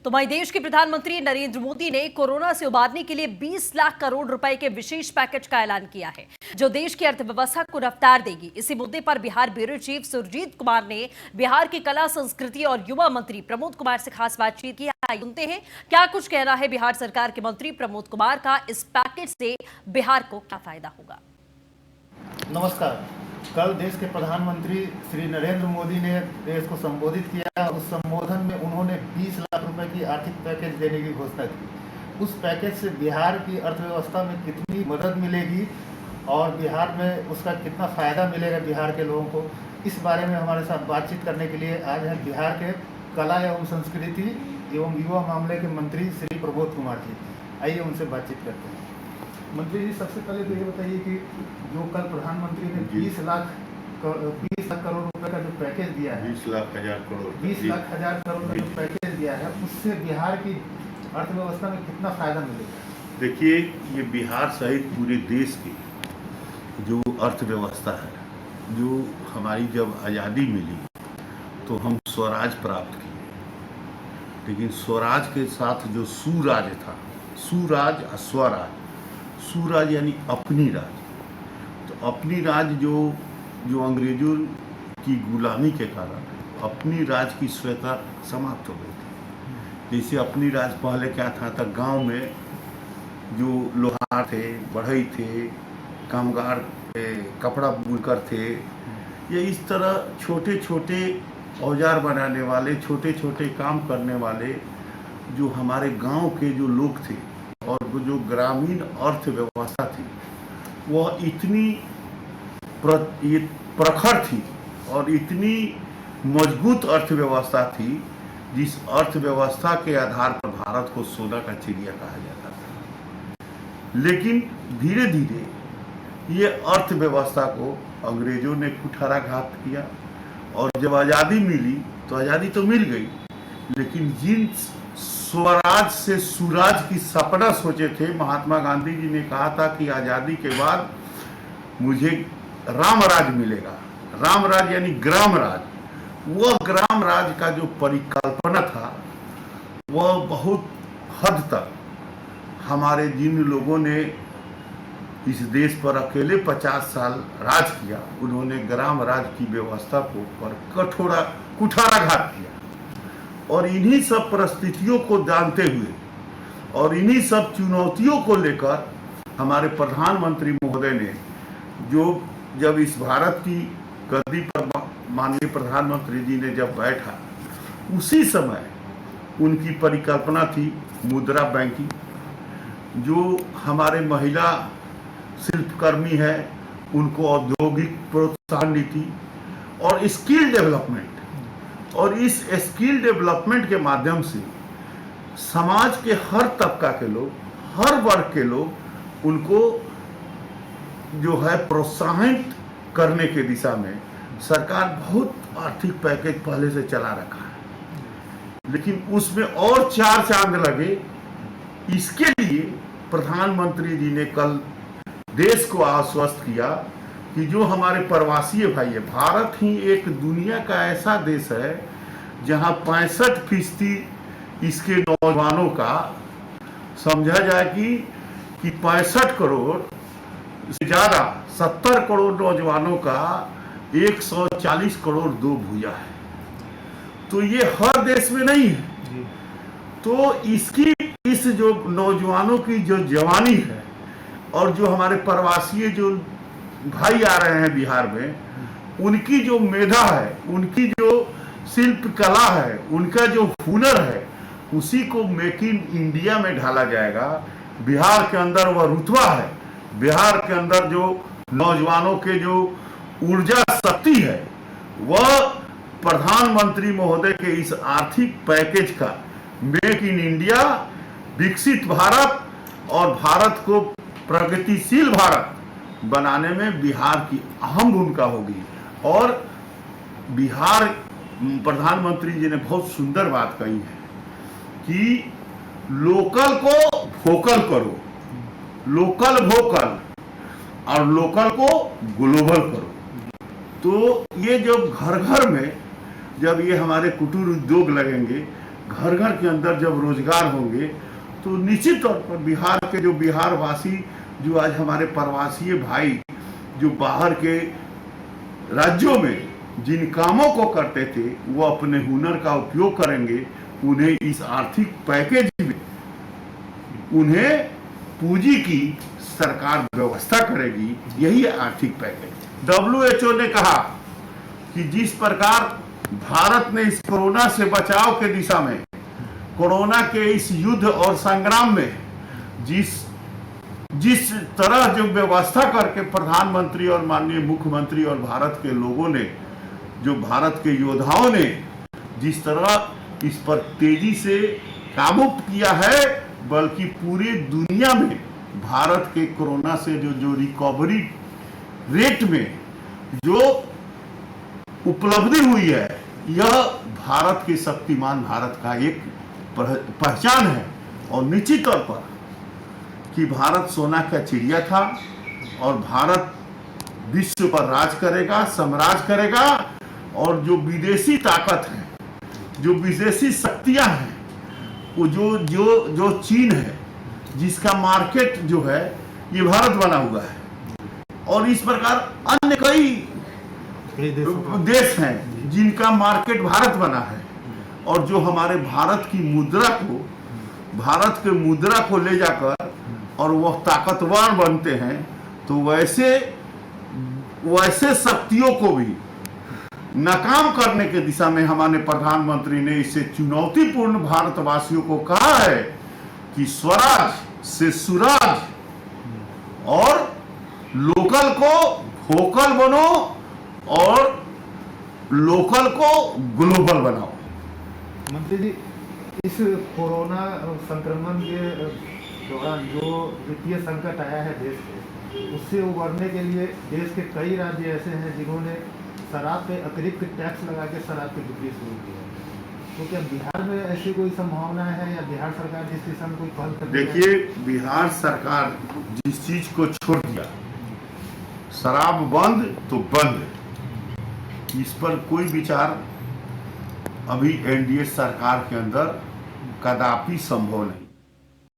तो वहीं देश के प्रधानमंत्री नरेंद्र मोदी ने कोरोना से उबारने के लिए 20 लाख करोड़ रुपए के विशेष पैकेज का ऐलान किया है, जो देश की अर्थव्यवस्था को रफ्तार देगी। इसी मुद्दे पर बिहार ब्यूरो चीफ सुरजीत कुमार ने बिहार के कला, संस्कृति और युवा मंत्री प्रमोद कुमार से खास बातचीत की। सुनते हैं क्या कुछ कहना है बिहार सरकार के मंत्री प्रमोद कुमार का। इस पैकेज से बिहार को क्या फायदा होगा? नमस्कार। कल देश के प्रधानमंत्री श्री नरेंद्र मोदी ने देश को संबोधित किया। उस संबोधन में उन्होंने 20 लाख रुपए की आर्थिक पैकेज देने की घोषणा की। उस पैकेज से बिहार की अर्थव्यवस्था में कितनी मदद मिलेगी और बिहार में उसका कितना फ़ायदा मिलेगा बिहार के लोगों को, इस बारे में हमारे साथ बातचीत करने के लिए आज हैं बिहार के कला एवं संस्कृति एवं युवा मामले के मंत्री श्री प्रमोद कुमार जी। आइए उनसे बातचीत करते हैं। मंत्री जी, सबसे पहले तो ये बताइए कि जो कल प्रधानमंत्री ने 20 लाख करोड़ रुपए का जो पैकेज दिया है, 20 लाख हजार करोड़ 20 लाख हजार करोड़ का जो पैकेज दिया है, उससे बिहार की अर्थव्यवस्था में कितना फायदा मिलेगा? देखिए, ये बिहार सहित पूरे देश की जो अर्थव्यवस्था है, जो हमारी जब आज़ादी मिली तो हम स्वराज प्राप्त किए, लेकिन स्वराज के साथ जो सुराज था, सुराज और स्वराज, सुराज यानी अपनी राज, तो अपनी राज जो अंग्रेजों की गुलामी के कारण अपनी राज की स्वेता समाप्त हो गई थी। जैसे अपनी राज पहले क्या था, गांव में जो लोहार थे, बढ़ई थे, कामगार थे, कपड़ा बुनकर थे, ये इस तरह छोटे छोटे औजार बनाने वाले, छोटे छोटे काम करने वाले जो हमारे गांव के जो लोग थे और वो जो ग्रामीण अर्थव्यवस्था थी, वह इतनी प्रखर थी और इतनी मजबूत अर्थव्यवस्था थी, जिस अर्थव्यवस्था के आधार पर भारत को सोना का चिड़िया कहा जाता था। लेकिन धीरे धीरे ये अर्थव्यवस्था को अंग्रेजों ने कुठाराघात किया और जब आज़ादी मिली तो आज़ादी तो मिल गई, लेकिन जिन स्वराज से सुराज की सपना सोचे थे, महात्मा गांधी जी ने कहा था कि आज़ादी के बाद मुझे राम राज मिलेगा। राम राज यानी ग्राम राज। वह ग्राम राज का जो परिकल्पना था, वह बहुत हद तक हमारे जिन लोगों ने इस देश पर अकेले 50 साल राज किया, उन्होंने ग्राम राज की व्यवस्था को पर कुठाराघात किया। और इन्हीं सब परिस्थितियों को जानते हुए और इन्हीं सब चुनौतियों को लेकर हमारे प्रधानमंत्री महोदय ने जब इस भारत की गद्दी पर माननीय प्रधानमंत्री जी ने जब बैठा, उसी समय उनकी परिकल्पना थी मुद्रा बैंकिंग, जो हमारे महिला शिल्पकर्मी है उनको औद्योगिक प्रोत्साहन नीति और स्किल डेवलपमेंट, और इस स्किल डेवलपमेंट के माध्यम से समाज के हर तबका के लोग, हर वर्ग के लोग, उनको जो है प्रोत्साहित करने के दिशा में सरकार बहुत आर्थिक पैकेज पहले से चला रखा है। लेकिन उसमें और 4 चांद लगे। इसके लिए प्रधानमंत्री जी ने कल देश को आश्वस्त किया कि जो हमारे प्रवासी भाई है, भारत ही एक दुनिया का ऐसा देश है जहां 65% इसके नौजवानों का, समझा जाए कि 65 करोड़ से ज़्यादा, 70 करोड़ नौजवानों का 140 करोड़ दो भुजा है। तो ये हर देश में नहीं है। तो इस जो नौजवानों की जो जवानी है और जो हमारे प्रवासी जो भाई आ रहे हैं बिहार में, उनकी जो मेधा है, उनकी जो शिल्प कला है, उनका जो हुनर है, उसी को मेक इन इंडिया में ढाला जाएगा। बिहार के अंदर वह रुतबा है, बिहार के अंदर जो नौजवानों के जो ऊर्जा शक्ति है, वह प्रधानमंत्री महोदय के इस आर्थिक पैकेज का मेक इन इंडिया, विकसित भारत और भारत को प्रगतिशील भारत बनाने में बिहार की अहम भूमिका होगी। और बिहार प्रधानमंत्री जी ने बहुत सुंदर बात कही है कि लोकल को वोकल करो, लोकल वोकल, और लोकल को ग्लोबल करो। तो ये जब घर घर में जब ये हमारे कुटीर उद्योग लगेंगे, घर घर के अंदर जब रोजगार होंगे तो निश्चित तौर पर बिहार के जो बिहारवासी, जो आज हमारे प्रवासी भाई जो बाहर के राज्यों में जिन कामों को करते थे, वो अपने हुनर का उपयोग करेंगे। उन्हें इस आर्थिक पैकेज में उन्हें पूंजी की सरकार व्यवस्था करेगी। यही है आर्थिक पैकेज। WHO ने कहा कि जिस प्रकार भारत ने इस कोरोना से बचाव के दिशा में, कोरोना के इस युद्ध और संग्राम में जिस तरह जो व्यवस्था करके प्रधानमंत्री और माननीय मुख्यमंत्री और भारत के लोगों ने, जो भारत के योद्धाओं ने जिस तरह इस पर तेजी से काबू किया है, बल्कि पूरी दुनिया में भारत के कोरोना से जो रिकवरी रेट में जो उपलब्धि हुई है, यह भारत के शक्तिमान भारत का एक पहचान है। और निश्चित तौर पर कि भारत सोना का चिड़िया था और भारत विश्व पर राज करेगा, साम्राज्य करेगा। और जो विदेशी ताकत है, जो विदेशी शक्तियां हैं, वो जो चीन है, जिसका मार्केट जो है ये भारत बना हुआ है, और इस प्रकार अन्य कई देश हैं जिनका मार्केट भारत बना है। और जो हमारे भारत की मुद्रा को, भारत के मुद्रा को ले जाकर और वह ताकतवर बनते हैं, तो वैसे शक्तियों को भी नाकाम करने के दिशा में हमारे प्रधानमंत्री ने इसे चुनौतीपूर्ण भारतवासियों को कहा है कि स्वराज से सुराज और लोकल को वोकल बनो और लोकल को ग्लोबल बनाओ। मंत्री जी, इस कोरोना संक्रमण के दौरान जो वित्तीय संकट आया है देश पे, उससे उबरने के लिए देश के कई राज्य ऐसे हैं जिन्होंने शराब पे अतिरिक्त टैक्स लगा के शराब की बिक्री शुरू की है। तो क्या बिहार में ऐसी कोई संभावना है, या बिहार सरकार जिस दिशा में कोई पहल कर रही है? देखिए, बिहार सरकार जिस चीज को छोड़ दिया, शराब बंद तो बंद, इस पर कोई विचार अभी एनडीए सरकार के अंदर कदापि संभव नहीं।